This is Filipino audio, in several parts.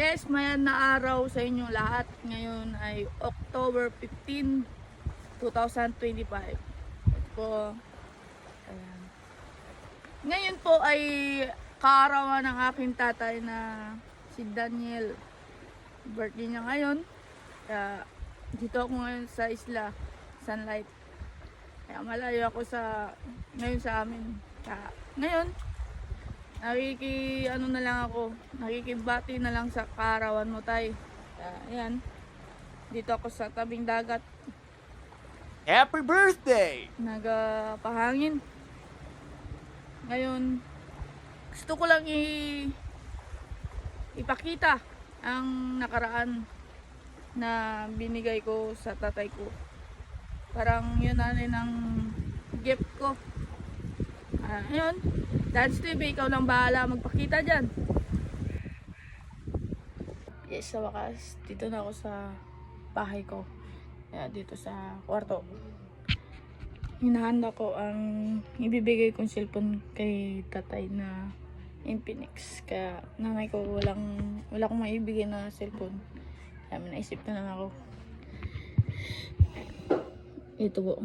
Yes, mayan na araw sa inyong lahat. Ngayon ay October 15, 2025. Ito po. Ayan. Ngayon po ay kaarawan ng aking tatay na si Daniel. Birthday niya ngayon. Kaya dito ako ngayon sa isla, Sunlight. Kaya malayo ako ngayon sa amin. Kaya ngayon, nakikibati na lang sa kaarawan mo, tay. Ayan, dito ako sa tabing dagat. Happy birthday! Nagpahangin. Ngayon, gusto ko lang ipakita ang nakaraan na binigay ko sa tatay ko. Parang yun na rin ang gift ko. Ayun, Dance TV, ikaw lang bahala magpakita dyan. Yes, sa wakas, dito na ako sa bahay ko. Kaya dito sa kwarto. Hinahanda ko ang ibibigay kong cellphone kay tatay na Infinix. Kaya nanay ko wala akong maibigay na cellphone. Kaya may naisip na lang ako. Ito po.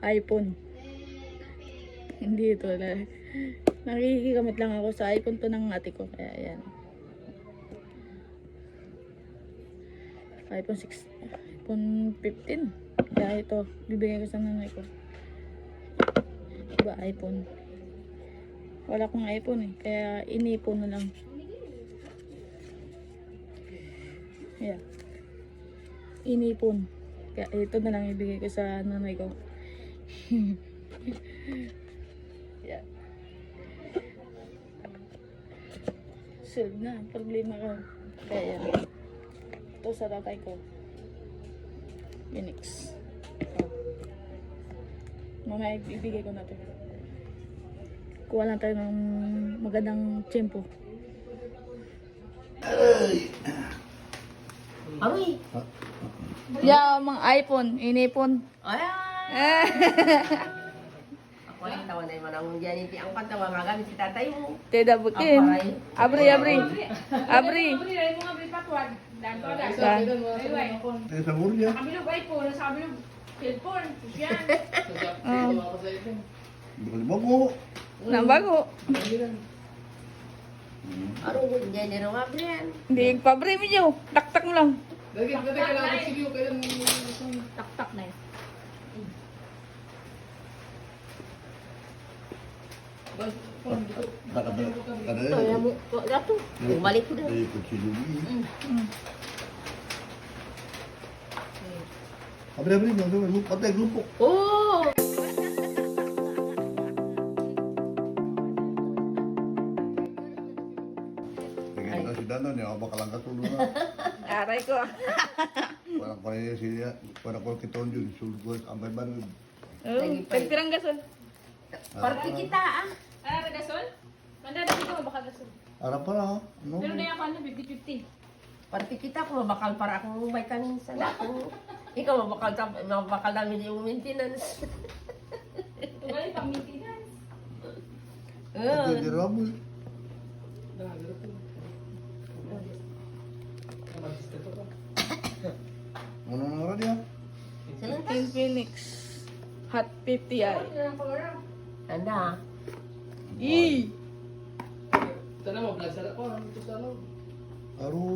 iPhone. Hindi ito. Nakikigamit lang ako sa iPhone to ng ate ko. Kaya ayan. iPhone 6. iPhone 15. Kaya ito. Bibigay ko sa nanay ko. Diba iPhone? Wala akong iPhone eh. Kaya inipon na lang. Yeah. Inipon. Kaya ito na lang ibigay ko sa nanay ko. Yeah. Solve na ang problema ko. Kaya yan. Ito sa tatay ko. Unix. Mamaya ibigay ko na ito. Kuha lang tayo ng magandang tiyempo. Aroy! Yeah, mga iPhone, inipon. Ayan! Ako ay tawa na yung manang dyan. Ang pantawa magamit si tatay mo. Teda bukin. Abri. Abri! Abri. Sa Murya. Kabilog iPhone, sa kabilog cellphone. Yan. Bago. Nabago. Aroy, dyan ni Romabri yan. Hindi pabri mo nyo. Taktak mo lang. Tak-tak na yun. Kaya mo, gato. Bumalik ko na. Abri, patay grupo. Oh! Tingin na si Dano niya, bakalang katulong na. Aray ko. Parang kaya siya, parang ko kiton yun, sulgol, ambay banod. Pagpirang gasol. Parti kita ah. Ano, gasol? Mandada dito mo baka gasol. Arap pala ha? Ano? Pero na yung ano, 50-50. Parti kita ko, mabakal para akong may kanin sa ako. Ikaw mabakal namin yung maintenance. Tugalin pang maintenance. Hindi ramo eh. Ano na nga niya? Infinix. Hot 50 ay. Tanda. Aro.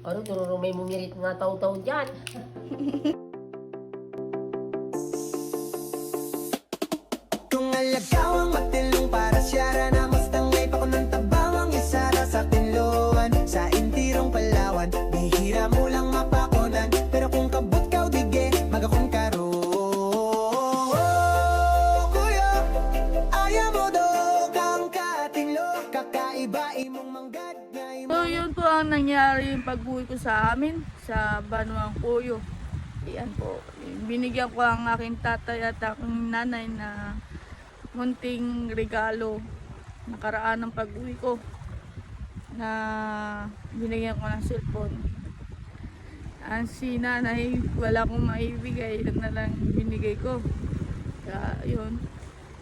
Ano, tururo may mumirit nga taw-taw dyan. Kung alagaw ang matilong para siyara na mastangay pa ko ng tabawang isara sa tinluan sa intirong Palawan, bihira mo lang mapakunan pero kung kabut ka o dige magakong karo. Kuya, ayaw mo do kang katinglo kakaiba imong manggad na So yun po ang nangyari yung pag-uwi ko sa amin sa Banuang Puyo. Iyan po. Binigyan ko ang aking tatay at aking nanay na munting regalo nakaraan ng pag-uwi ko na binigyan ko ng cellphone. Ang si nanay, wala akong maibigay. Yun na lang binigay ko. Kaya yun.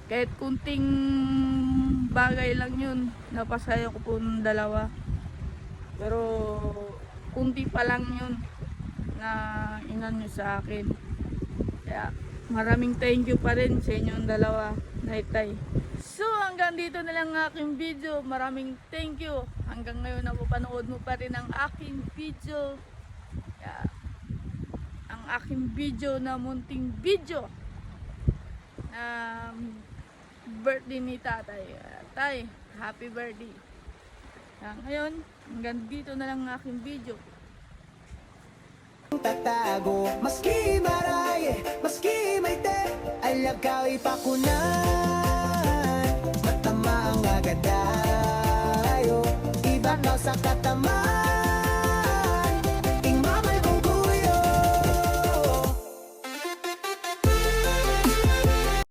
Kahit kunting bagay lang yun, napasaya ko po ng dalawa. Pero kunti pa lang yun na inan nyo sa akin. Kaya maraming thank you pa rin sa inyong dalawa, Nay-Tay. So hanggang dito na lang ang aking video. Maraming thank you. Hanggang ngayon napapanood mo pa rin ang aking video. Kaya, ang aking video na munting video na birthday ni tatay. Tay, happy birthday. Kaya ngayon, hanggang dito na lang ang aking video. Tatago, maski maraye, maski may te, alagaw ipakunan. Matama ang agadayo, iba ka sa katama.